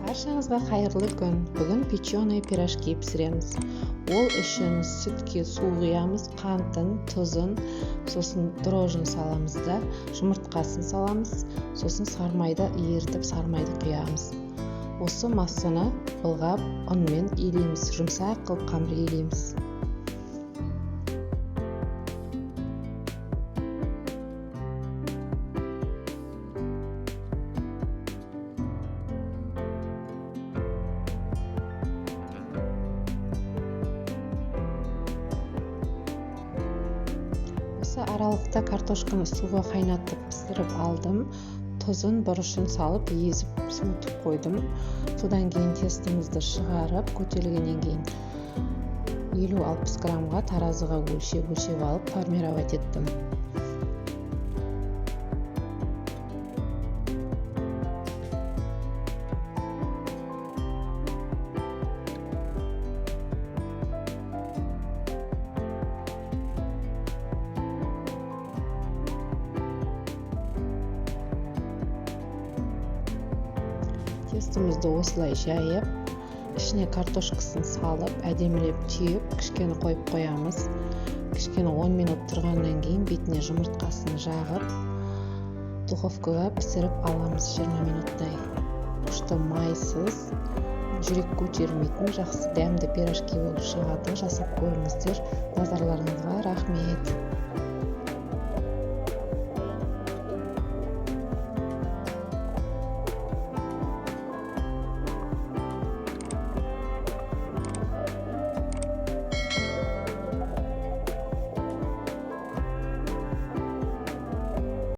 Баршаңызға қайырлы күн. Бүгін печеный пирожки пісіреміз. Ол үшін сүтке су құямыз, қантын, тұзын, сосын дрожжын саламыз да, жұмыртқасын саламыз, сосын сармайды ерітіп сармайды құямыз. Осы массаны былғап, ұнмен илейміз, жұмсақ қылып қамыр илейміз. Аралықта картошканы суға қайнатып пісіріп алдым. Тұзын, бұрышын салып, езіп, суытып қойдым. Содан кейін тестімізді шығарып, көтерілгеннен кейін 50-60 граммға таразыға өлшеп алып, формировать еттім. Тестімізді осылай жайып, ішіне картошкасын салып, әдемілеп түйіп, кішкені қойып қоямыз. Кішкені 10 минут тұрғаннан кейін бетіне жұмыртқасын жағып, духовкаға пісіріп аламыз 20 минуттай. Күшті майсыз, жүрек көтермейтін жақсы дәмді пирожки болып шығады. Жасап көріңіздер. Назарларыңызға рахмет.